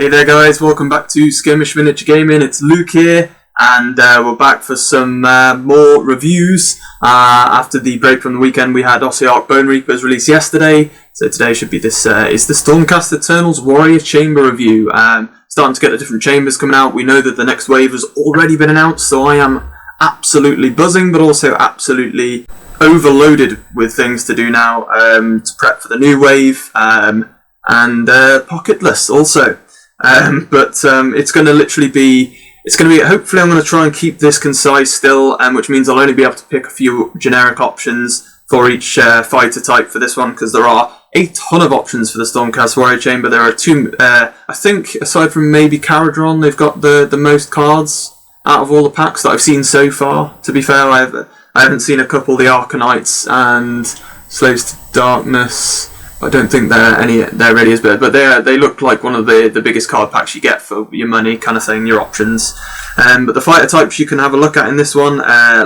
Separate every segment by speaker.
Speaker 1: Hey there guys, welcome back to Skirmish Miniature Gaming. It's Luke here, and we're back for some more reviews. After the break from the weekend, we had Arc Bone Reapers released yesterday, so today should be this is the Stormcast Eternals Warrior Chamber review. Starting to get the different chambers coming out. We know that the next wave has already been announced, so I am absolutely buzzing, but also absolutely overloaded with things to do now to prep for the new wave, and pocketless also. It's going to literally be, hopefully I'm going to try and keep this concise still, which means I'll only be able to pick a few generic options for each fighter type for this one, because there are a ton of options for the Stormcast Warrior Chamber. There are two, I think, aside from maybe Caradron, they've got the most cards out of all the packs that I've seen so far. To be fair, I haven't seen a couple, the Arcanites and Slaves to Darkness. I don't think they're really as bad, but they look like one of the biggest card packs you get for your money, kind of thing, your options. But the fighter types you can have a look at in this one: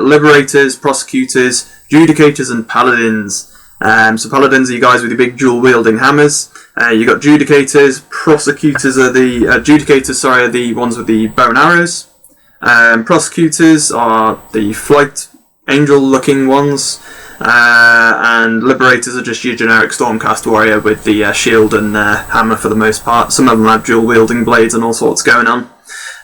Speaker 1: Liberators, Prosecutors, Judicators, and Paladins. So Paladins are you guys with your big dual wielding hammers. You got Judicators. Prosecutors are are the ones with the bow and arrows. Prosecutors are the flight angel looking ones. And Liberators are just your generic Stormcast warrior with the shield and hammer for the most part. Some of them have dual wielding blades and all sorts going on.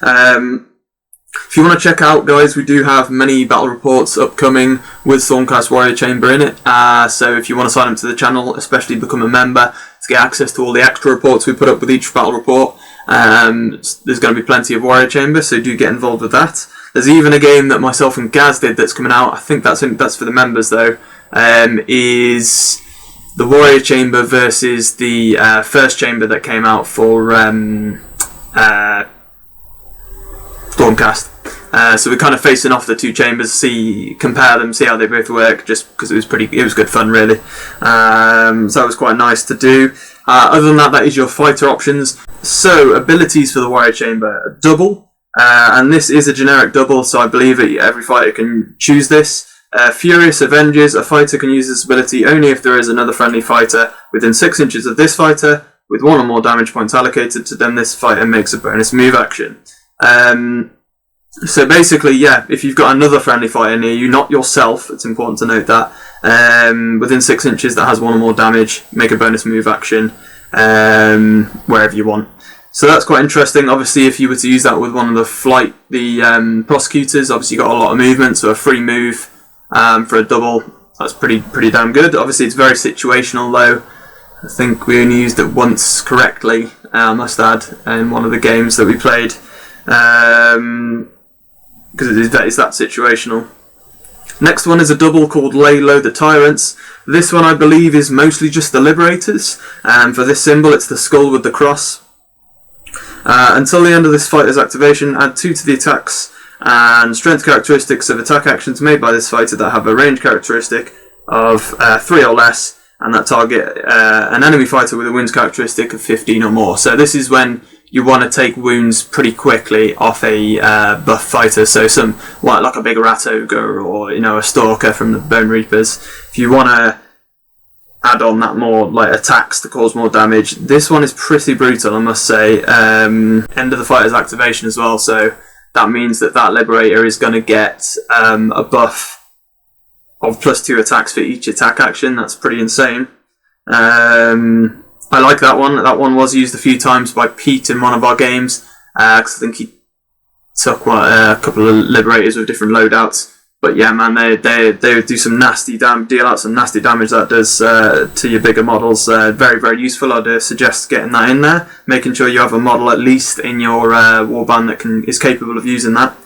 Speaker 1: If you want to check out, guys, we do have many battle reports upcoming with Stormcast Warrior Chamber in it. So if you want to sign up to the channel, especially become a member to get access to all the extra reports we put up with each battle report, there's going to be plenty of Warrior Chamber, so do get involved with that. There's even a game that myself and Gaz did that's coming out. I think that's for the members though. Is the Warrior Chamber versus the first chamber that came out for Stormcast. So we're kind of facing off the two chambers, compare them, see how they both work, just because it was good fun really. So that was quite nice to do. Other than that is your fighter options. So abilities for the Warrior Chamber: double. And this is a generic double, so I believe that every fighter can choose this. Furious Avengers: a fighter can use this ability only if there is another friendly fighter within 6 inches of this fighter, with 1 or more damage points allocated to them. This fighter makes a bonus move action. So basically, yeah, if you've got another friendly fighter near you, not yourself, it's important to note that, within 6 inches that has 1 or more damage, make a bonus move action wherever you want. So that's quite interesting. Obviously, if you were to use that with one of the Prosecutors, obviously you got a lot of movement, so a free move for a double, that's pretty damn good. Obviously, it's very situational though. I think we only used it once correctly, I must add, in one of the games that we played, because it's that situational. Next one is a double called Lay Low the Tyrants. This one I believe is mostly just the Liberators. For this symbol, it's the skull with the cross. Until the end of this fighter's activation, add 2 to the attacks and strength characteristics of attack actions made by this fighter that have a range characteristic of 3 or less, and that target an enemy fighter with a wounds characteristic of 15 or more. So this is when you want to take wounds pretty quickly off a buff fighter, so like a big rat ogre or a stalker from the Bone Reapers. If you want to add on that more like attacks to cause more damage, this one is pretty brutal, I must say. End of the fighter's activation as well, so that means that Liberator is going to get a buff of +2 attacks for each attack action. That's pretty insane. I like that one. That one was used a few times by Pete in one of our games, because I think he took a couple of Liberators with different loadouts. But yeah, man, they do some nasty deal out some nasty damage that does to your bigger models. Very, very useful. I'd suggest getting that in there, making sure you have a model at least in your warband that is capable of using that.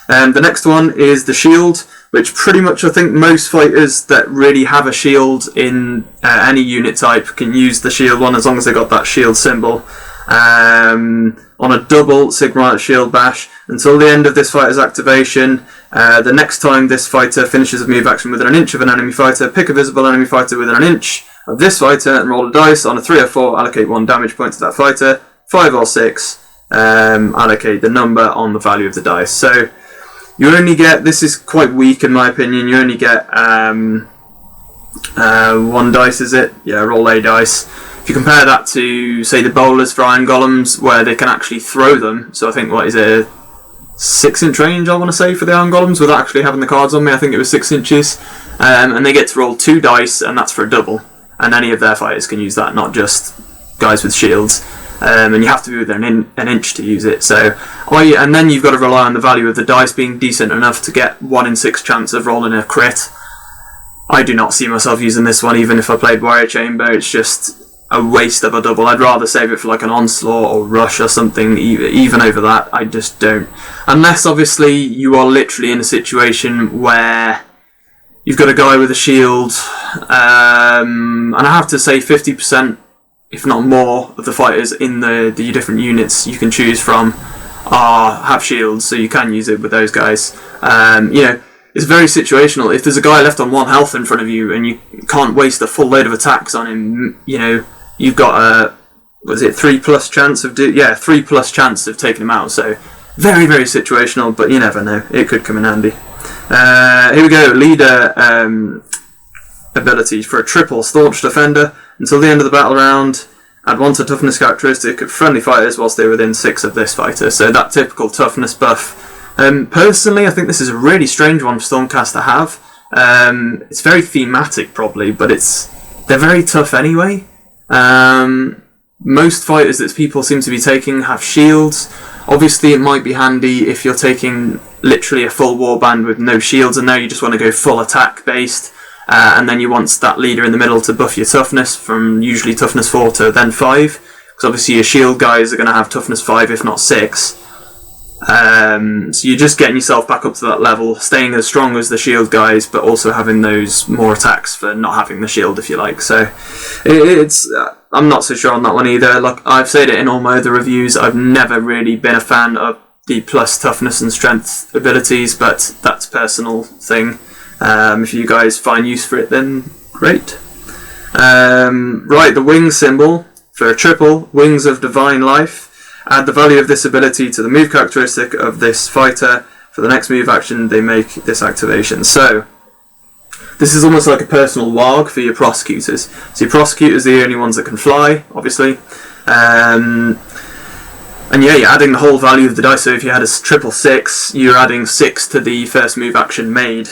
Speaker 1: The next one is the shield, which pretty much I think most fighters that really have a shield in any unit type can use the shield one, as long as they got that shield symbol. On a double, Sigmar shield bash. Until the end of this fighter's activation, the next time this fighter finishes a move action within an inch of an enemy fighter, pick a visible enemy fighter within an inch of this fighter and roll a dice. On a 3 or 4, allocate 1 damage point to that fighter. 5 or 6, allocate the number on the value of the dice. So you only get, this is quite weak in my opinion, you only get 1 dice, is it? Yeah, roll a dice. If you compare that to, say, the bowlers for Iron Golems, where they can actually throw them, so I think, what is it, 6-inch range, I want to say, for the Iron Golems, without actually having the cards on me. I think it was 6 inches. And they get to roll 2 dice, and that's for a double. And any of their fighters can use that, not just guys with shields. And you have to be within an inch to use it. So, and then you've got to rely on the value of the dice being decent enough to get 1 in 6 chance of rolling a crit. I do not see myself using this one, even if I played Warrior Chamber. It's just a waste of a double. I'd rather save it for like an onslaught or rush or something. Even over that, I just don't. Unless obviously you are literally in a situation where you've got a guy with a shield, and I have to say 50%, if not more, of the fighters in the different units you can choose from have shields, so you can use it with those guys. It's very situational. If there's a guy left on 1 health in front of you and you can't waste a full load of attacks on him, you've got a 3+ chance of 3+ chance of taking him out. So very, very situational, but you never know. It could come in handy. Here we go. Leader ability for a triple staunch defender. Until the end of the battle round, add 1 to toughness characteristic of friendly fighters whilst they're within 6 of this fighter. So that typical toughness buff. Personally, I think this is a really strange one for Stormcast to have. It's very thematic, probably, but they're very tough anyway. Most fighters that people seem to be taking have shields. Obviously, it might be handy if you're taking literally a full warband with no shields, and now you just want to go full attack based, and then you want that leader in the middle to buff your toughness from usually toughness 4 to then 5, because obviously your shield guys are going to have toughness 5 if not 6. So you're just getting yourself back up to that level, staying as strong as the shield guys, but also having those more attacks for not having the shield, if you like. So I'm not so sure on that one either. Like I've said it in all my other reviews, I've never really been a fan of the plus toughness and strength abilities, but that's a personal thing. If you guys find use for it, then great. Right, the wing symbol for a triple, Wings of Divine Life. Add the value of this ability to the move characteristic of this fighter. For the next move action, they make this activation. So, this is almost like a personal warg for your Prosecutors. So your Prosecutors are the only ones that can fly, obviously. And yeah, you're adding the whole value of the dice. So if you had a triple 6, you're adding 6 to the first move action made.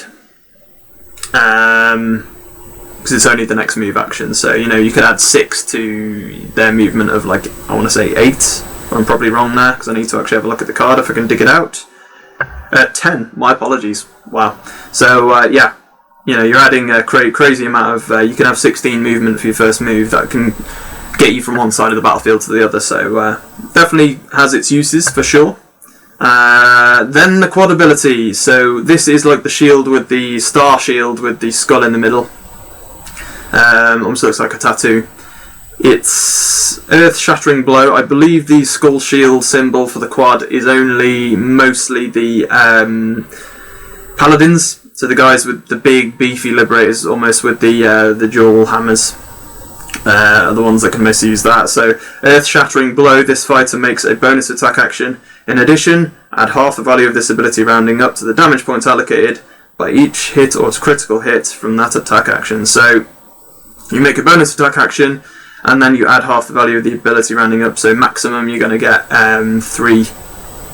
Speaker 1: Because it's only the next move action. So, you could add 6 to their movement of, like, I want to say 8. I'm probably wrong there, because I need to actually have a look at the card if I can dig it out. 10, my apologies. Wow. So, yeah, you're adding a crazy amount of... you can have 16 movement for your first move. That can get you from one side of the battlefield to the other, so definitely has its uses, for sure. Then the quad ability. So this is like the shield with the star shield with the skull in the middle. Almost looks like a tattoo. It's earth-shattering blow. I believe the skull shield symbol for the quad is only mostly the Paladins, so the guys with the big beefy Liberators, almost with the dual hammers, are the ones that can mostly use that. So earth-shattering blow. This fighter makes a bonus attack action. In addition, add half the value of this ability rounding up to the damage points allocated by each hit or critical hit from that attack action. So you make a bonus attack action, and then you add half the value of the ability rounding up, so maximum you're going to get 3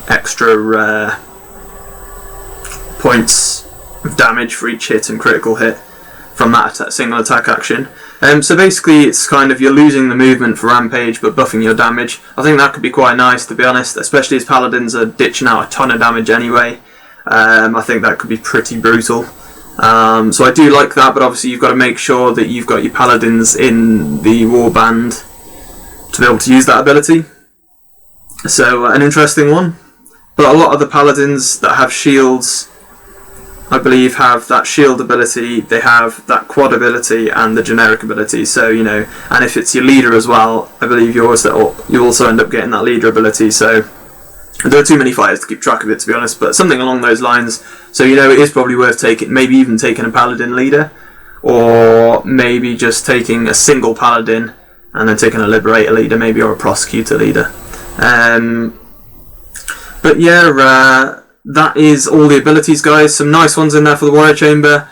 Speaker 1: extra points of damage for each hit and critical hit from that single attack action. So basically it's kind of, you're losing the movement for Rampage but buffing your damage. I think that could be quite nice, to be honest, especially as Paladins are ditching out a ton of damage anyway. I think that could be pretty brutal. So I do like that, but obviously you've got to make sure that you've got your Paladins in the warband to be able to use that ability. So an interesting one. But a lot of the Paladins that have shields, I believe, have that shield ability, they have that quad ability and the generic ability. So, and if it's your leader as well, I believe you also end up getting that leader ability. So there are too many fighters to keep track of it, to be honest, but something along those lines. So, it is probably worth taking, maybe even taking a Paladin leader, or maybe just taking a single Paladin and then taking a Liberator leader, maybe, or a Prosecutor leader. But yeah, that is all the abilities, guys. Some nice ones in there for the Warrior Chamber.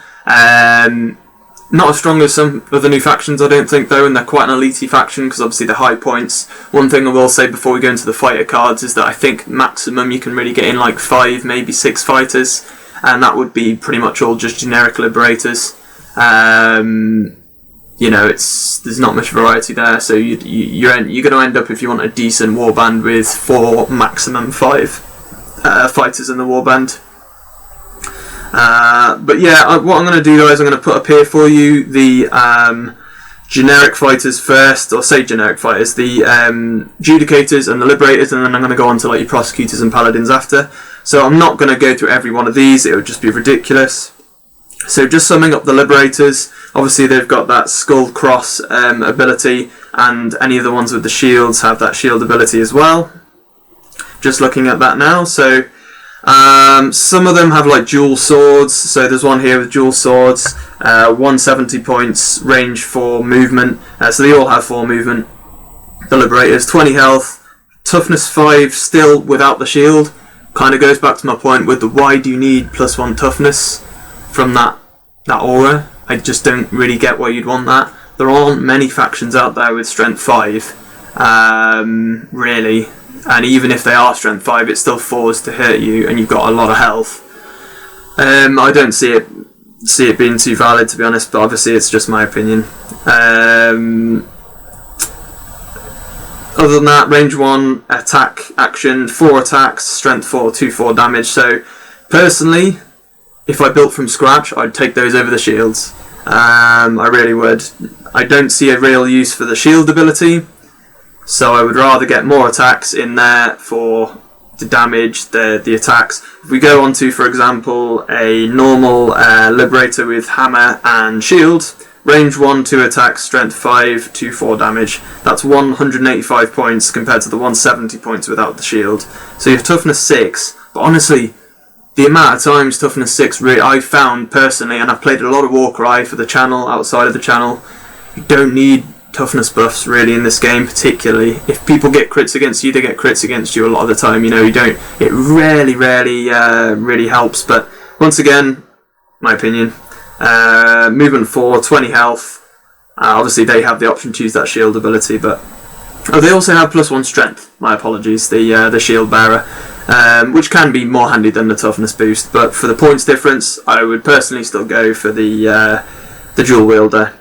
Speaker 1: Not as strong as some of the new factions, I don't think, though, and they're quite an elite faction because obviously they're high points. One thing I will say before we go into the fighter cards is that I think maximum you can really get in like 5, maybe 6 fighters, and that would be pretty much all just generic Liberators. You know, there's not much variety there, so you're going to end up, if you want a decent warband, with 4, maximum 5 fighters in the warband. But yeah, what I'm going to do, guys, I'm going to put up here for you the generic fighters first, or say generic fighters, the Judicators and the Liberators, and then I'm going to go on to like your Prosecutors and Paladins after. So I'm not going to go through every one of these, it would just be ridiculous. So just summing up the Liberators, obviously they've got that Skull Cross ability, and any of the ones with the shields have that shield ability as well. Just looking at that now, so some of them have like dual swords, so there's one here with dual swords, 170 points, range 4, movement, so they all have 4 movement. The Liberators, 20 health, toughness 5, still without the shield. Kind of goes back to my point with the why do you need +1 toughness from that aura. I just don't really get why you'd want that. There aren't many factions out there with strength 5, really. And even if they are strength 5, it still falls to hurt you, and you've got a lot of health. I don't see it being too valid, to be honest, but obviously it's just my opinion. Other than that, range 1, attack, action, 4 attacks, strength 4, 2/4 damage. So personally, if I built from scratch, I'd take those over the shields. I really would. I don't see a real use for the shield ability, so I would rather get more attacks in there for the damage, the attacks. If we go on to, for example, a normal Liberator with hammer and shield, range 1, 2 attacks, strength 5, 2/4 damage. That's 185 points compared to the 170 points without the shield. So you have toughness 6, but honestly, the amount of times toughness 6 really, I found personally, and I've played a lot of Warcry for the channel, outside of the channel, you don't need toughness buffs really in this game particularly. If people get crits against you, they get crits against you a lot of the time, you know, you don't, it rarely really helps, but once again, my opinion, movement 4, 20 health, obviously they have the option to use that shield ability, but they also have +1 strength, my apologies, the shield bearer, which can be more handy than the toughness boost, but for the points difference, I would personally still go for the dual wielder.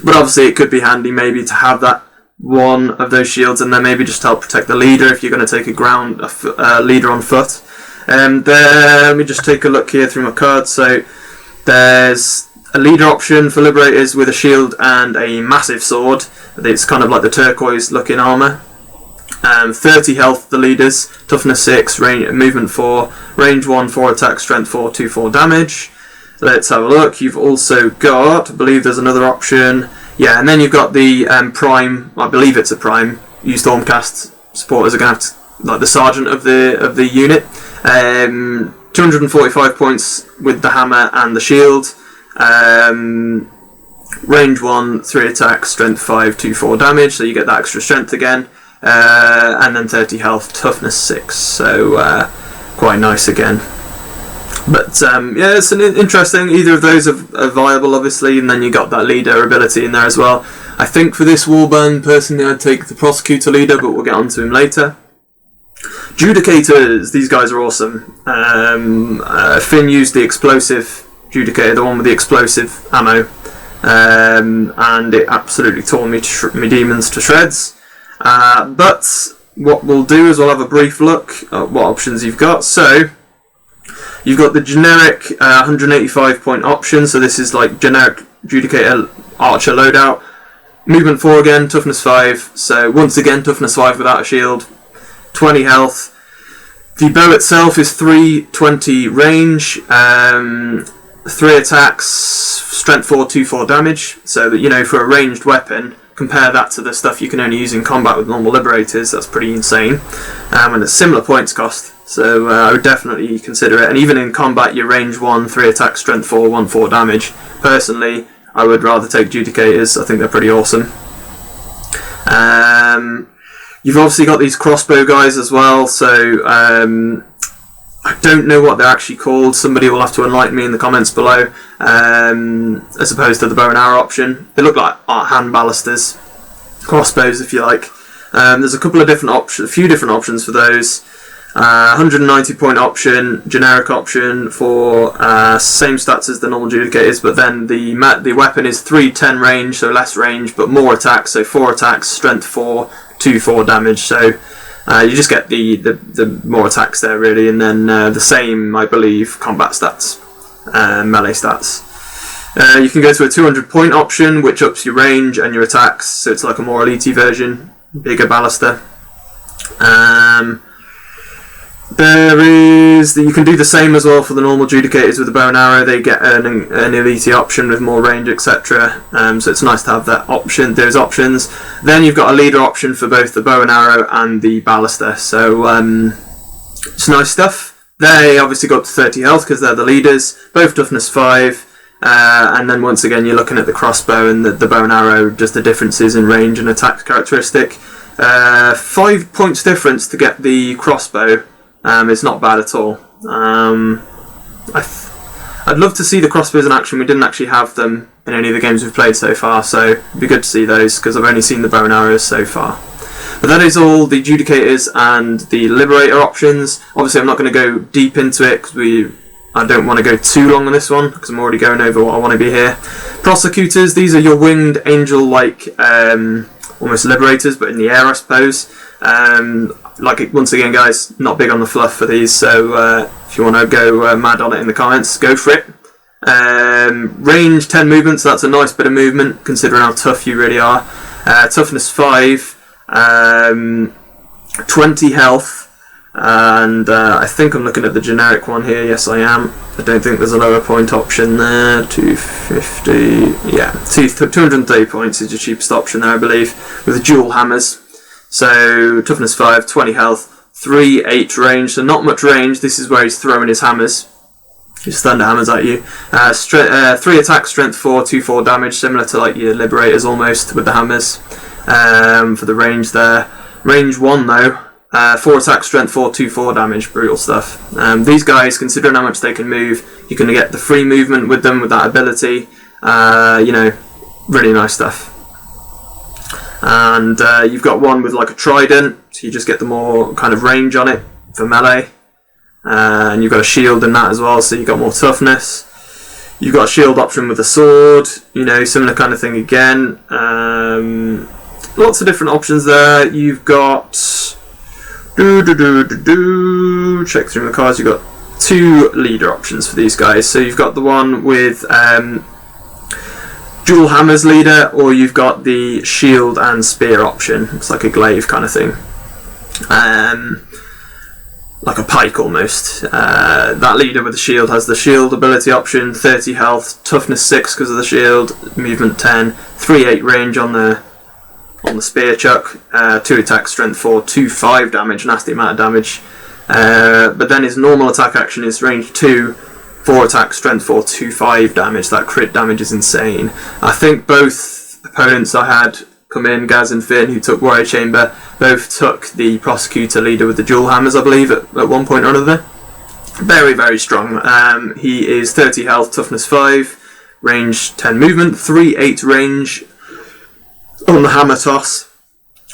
Speaker 1: But obviously it could be handy maybe to have that one of those shields, and then maybe just help protect the leader if you're going to take a leader on foot. Let me just take a look here through my cards. So there's a leader option for Liberators with a shield and a massive sword. It's kind of like the turquoise looking armour. 30 health the leaders, toughness 6, movement 4, range 1, 4 attack, strength 4, 2/4 damage. Let's have a look. You've also got, I believe there's another option. Yeah, and then you've got the prime. I believe it's a prime. You Stormcast supporters are going to have to, like the sergeant of the unit. 245 points with the hammer and the shield. Range 1, 3 attacks, strength 5, 2/4 damage. So you get that extra strength again. And then 30 health, toughness 6. So quite nice again. But yeah, it's an interesting. Either of those are viable, obviously, and then you got that leader ability in there as well. I think for this warband, personally, I'd take the Prosecutor leader, but we'll get onto him later. Judicators, these guys are awesome. Finn used the explosive Judicator, the one with the explosive ammo, and it absolutely tore me demons to shreds. But what we'll do is we'll have a brief look at what options you've got. So you've got the generic 185 point option, so this is like generic Judicator Archer loadout. Movement 4 again, toughness 5, so once again toughness 5 without a shield, 20 health. The bow itself is 320 range, 3 attacks, strength 4, 2/4 damage, so that, you know, for a ranged weapon, compare that to the stuff you can only use in combat with normal Liberators, that's pretty insane. And it's similar points cost, so I would definitely consider it. And even in combat, your range 1, 3 attacks, strength 4, 1/4 damage. Personally, I would rather take Judicators, I think they're pretty awesome. You've obviously got these crossbow guys as well, so I don't know what they're actually called. Somebody will have to enlighten me in the comments below. As opposed to the bow and arrow option, they look like hand ballisters, crossbows if you like. There's a couple of different options, a few different options for those. 190 point option, generic option for same stats as the normal Judicators, but then the weapon is 310 range, so less range, but more attacks, so 4 attacks, strength 4, 2/4 damage. So you just get the more attacks there really, and then the same, I believe, combat stats, melee stats. You can go to a 200 point option, which ups your range and your attacks, so it's like a more elite version, bigger ballaster. You can do the same as well for the normal Judicators with the bow and arrow. They get an elite option with more range, etc. So it's nice to have that option, those options. Then you've got a leader option for both the bow and arrow and the ballaster. So it's nice stuff. They obviously go up to 30 health because they're the leaders. Both toughness 5. And then once again you're looking at the crossbow and the bow and arrow, just the differences in range and attack characteristic. 5 points difference to get the crossbow. It's not bad at all. I'd love to see the crossbows in action. We didn't actually have them in any of the games we've played so far, so it'd be good to see those because I've only seen the bow and arrows so far. But that is all the Judicators and the Liberator options. Obviously I'm not going to go deep into it because I don't want to go too long on this one because I'm already going over what I want to be here. Prosecutors, these are your winged angel-like almost Liberators, but in the air I suppose. Once again guys, not big on the fluff for these, so if you want to go mad on it in the comments, go for it. Range 10 movement, so that's a nice bit of movement considering how tough you really are. Toughness 5, 20 health, and I think I'm looking at the generic one here. Yes I am. I don't think there's a lower point option there. 250, yeah, 230 points is your cheapest option there I believe, with the dual hammers. So toughness 5, 20 health, 3/8 range, so not much range. This is where he's throwing his hammers, his thunder hammers at you. 3 attack, strength 4, 2/4 damage, similar to like your Liberators almost with the hammers. For the range there, range 1 though, 4 attack, strength 4, 2/4 damage, brutal stuff. These guys, considering how much they can move, you're going to get the free movement with them with that ability. Really nice stuff. And you've got one with like a trident, so you just get the more kind of range on it for melee. And you've got a shield in that as well, so you've got more toughness. You've got a shield option with a sword, similar kind of thing again. Lots of different options there. You've got check through the cards. You've got 2 leader options for these guys. So you've got the one with dual hammers leader, or you've got the shield and spear option. It's like a glaive kind of thing, like a pike almost. That leader with the shield has the shield ability option, 30 health, toughness 6 because of the shield, movement 10, 3/8 range on the spear chuck, 2 attack, strength 4, 2/5 damage, nasty amount of damage. But then his normal attack action is range 2, 4 attack, strength 4, 2/5 damage. That crit damage is insane. I think both opponents I had come in, Gaz and Finn, who took Warrior Chamber, both took the Prosecutor leader with the dual hammers, I believe, at one point or another. Very, very strong. He is 30 health, toughness 5, range 10 movement, 3/8 range on the hammer toss,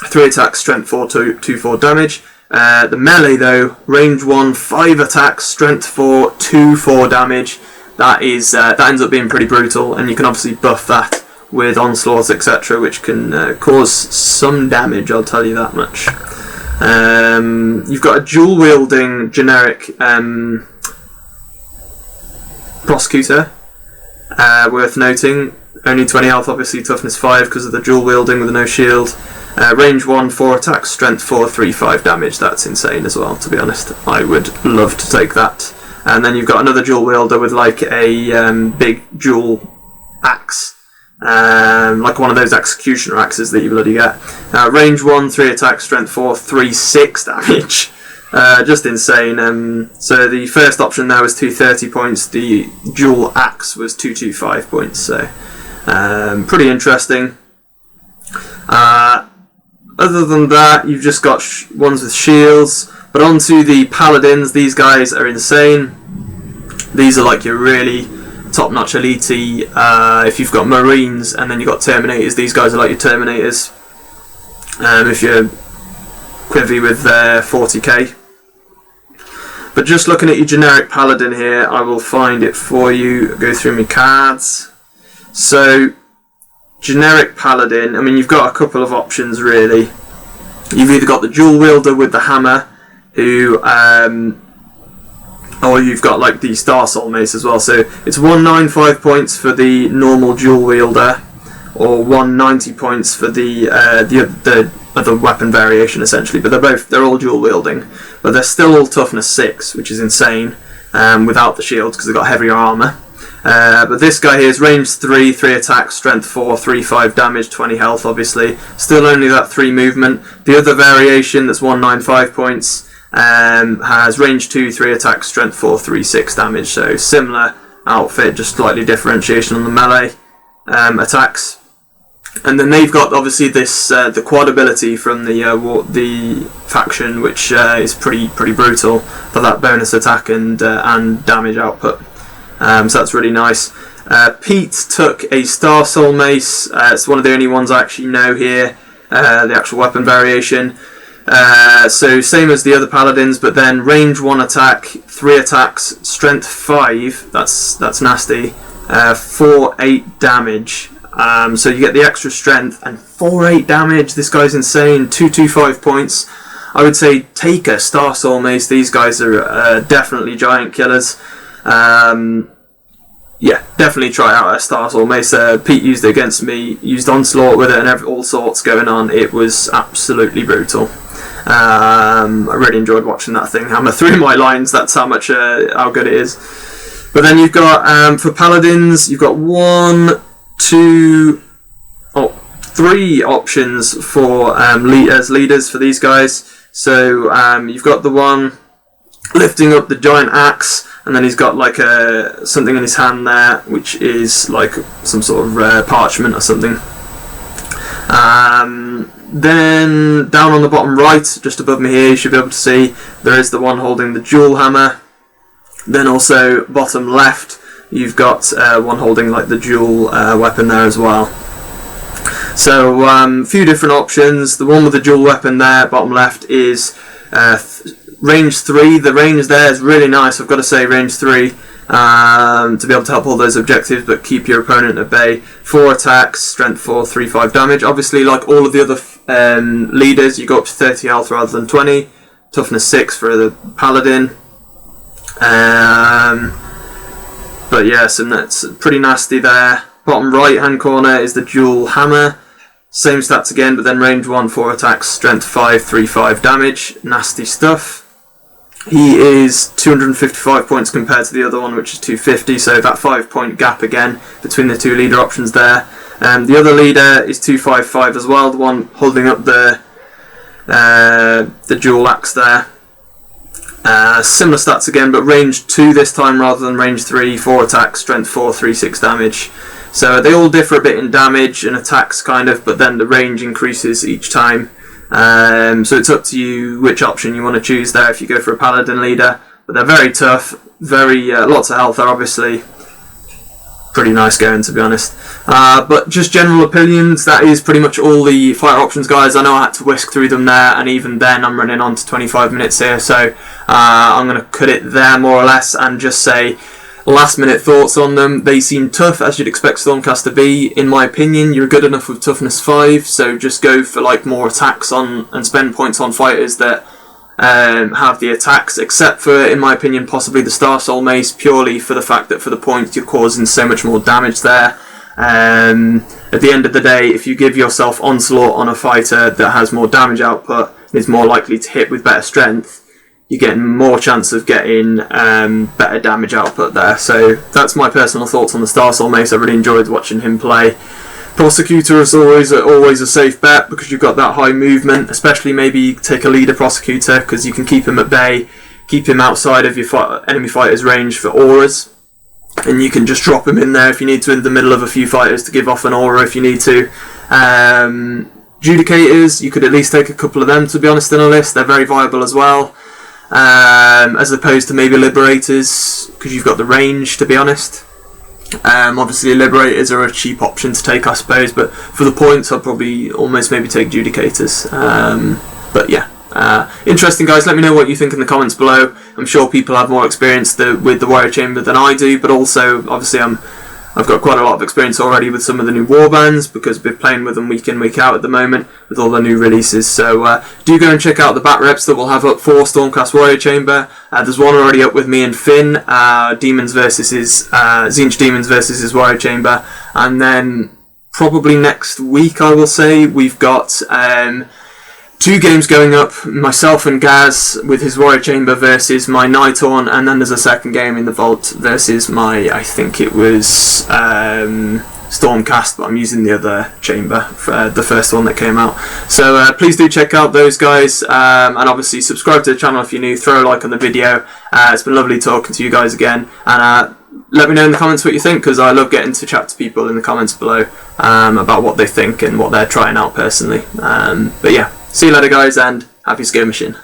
Speaker 1: 3 attack, strength 4, 2/4 damage. The melee though, range 1, 5 attacks, strength 4, 2/4 damage. That ends up being pretty brutal, and you can obviously buff that with onslaught, etc., which can cause some damage, I'll tell you that much. You've got a dual wielding generic Prosecutor, worth noting. Only 20 health, obviously toughness 5 because of the dual wielding with no shield. Range 1, 4 attacks, strength 4, 3/5 damage. That's insane as well, to be honest. I would love to take that. And then you've got another dual wielder with like a big dual axe, like one of those executioner axes that you bloody get. Range 1, 3 attacks, strength 4, 3/6 damage. Just insane. So the first option there was 230 points. The dual axe was 225 points. So pretty interesting. Other than that, you've just got ones with shields. But on to the Paladins. These guys are insane. These are like your really top-notch elite. If you've got Marines and then you've got Terminators, these guys are like your Terminators. If you're quivvy with 40k. But just looking at your generic Paladin here, I will find it for you, go through my cards. So, generic Paladin, I mean, you've got a couple of options really. You've either got the dual wielder with the hammer, who, or you've got like the Star Soul Mace as well. So it's 195 points for the normal dual wielder, or 190 points for the other weapon variation essentially. But they're all dual wielding, but they're still all toughness 6, which is insane, without the shields because they've got heavier armor. But this guy here is range 3, 3 attacks, strength 4, 3-5 damage, 20 health obviously. Still only that 3 movement. The other variation that's 195 points has range 2, 3 attacks, strength 4, 3-6 damage. So similar outfit, just slightly differentiation on the melee attacks. And then they've got obviously this the quad ability from the faction, which is pretty brutal for that bonus attack and damage output. So that's really nice. Pete took a Star Soul Mace. It's one of the only ones I actually know here. The actual weapon variation. So same as the other Paladins, but then range 1 attack, 3 attacks, strength 5. That's nasty. 4-8 damage. So you get the extra strength and 4-8 damage. This guy's insane. 225 points. I would say take a Star Soul Mace. These guys are definitely giant killers. Yeah, definitely try out a Star Soul Mace. Pete used it against me. Used Onslaught with it and all sorts going on. It was absolutely brutal. I really enjoyed watching that thing hammer through my lines. That's how good it is. But then you've got for Paladins, you've got 3 options for as leaders for these guys. So you've got the one lifting up the giant axe, and then he's got like something in his hand there, which is like some sort of parchment or something. Then down on the bottom right, just above me here, you should be able to see there is the one holding the dual hammer. Then also bottom left, you've got one holding like the dual weapon there as well. So a few different options. The one with the dual weapon there, bottom left, is range 3. The range there is really nice, I've got to say, range 3, to be able to help all those objectives but keep your opponent at bay. 4 attacks, strength 4, 3-5 damage. Obviously, like all of the other leaders, you go up to 30 health rather than 20. Toughness 6 for the Paladin. But yeah, so that's pretty nasty there. Bottom right hand corner is the dual hammer. Same stats again, but then range 1, 4 attacks, strength 5, 3-5 damage. Nasty stuff. He is 255 points compared to the other one, which is 250, so that 5-point gap again between the 2 leader options there. The other leader is 255 as well, the one holding up the dual axe there. Similar stats again, but range 2 this time rather than range 3, 4 attacks, strength 4, 3-6 damage. So they all differ a bit in damage and attacks kind of, but then the range increases each time. So it's up to you which option you want to choose there if you go for a Paladin leader. But they're very tough, very lots of health there obviously. Pretty nice going, to be honest. But just general opinions, that is pretty much all the fighter options, guys. I know I had to whisk through them there, and even then I'm running on to 25 minutes here, so I'm going to cut it there more or less and just say last minute thoughts on them. They seem tough, as you'd expect Stormcast to be. In my opinion, you're good enough with toughness 5, so just go for like more attacks on and spend points on fighters that have the attacks, except for, in my opinion, possibly the Star Soul Mace, purely for the fact that for the points you're causing so much more damage there. At the end of the day, if you give yourself Onslaught on a fighter that has more damage output and is more likely to hit with better strength, you're getting more chance of getting better damage output there. So that's my personal thoughts on the Star Soul Mace. I really enjoyed watching him play. Prosecutor is always a safe bet because you've got that high movement, especially maybe take a leader Prosecutor because you can keep him at bay, keep him outside of your enemy fighter's range for auras, and you can just drop him in there if you need to in the middle of a few fighters to give off an aura if you need to. Judicators, you could at least take a couple of them, to be honest, in a list. They're very viable as well. as opposed to maybe Liberators, because you've got the range, to be honest. Obviously Liberators are a cheap option to take, I suppose, but for the points I'd probably almost maybe take Judicators. But yeah, interesting, guys. Let me know what you think in the comments below. I'm sure people have more experience with the Warrior Chamber than I do, but also obviously I've got quite a lot of experience already with some of the new warbands, because we're playing with them week in, week out at the moment with all the new releases. So do go and check out the bat reps that we'll have up for Stormcast Warrior Chamber. There's one already up with me and Finn, Demons versus Tzeentch Demons versus his Warrior Chamber, and then probably next week, I will say, we've got 2 games going up, myself and Gaz with his Warrior Chamber versus my Nighthorn, and then there's a second game in the Vault versus my, I think it was Stormcast, but I'm using the other chamber for the first one that came out. So please do check out those guys, and obviously subscribe to the channel if you're new, throw a like on the video. It's been lovely talking to you guys again, and let me know in the comments what you think, because I love getting to chat to people in the comments below about what they think and what they're trying out personally. But yeah, see you later, guys, and happy skirmishing.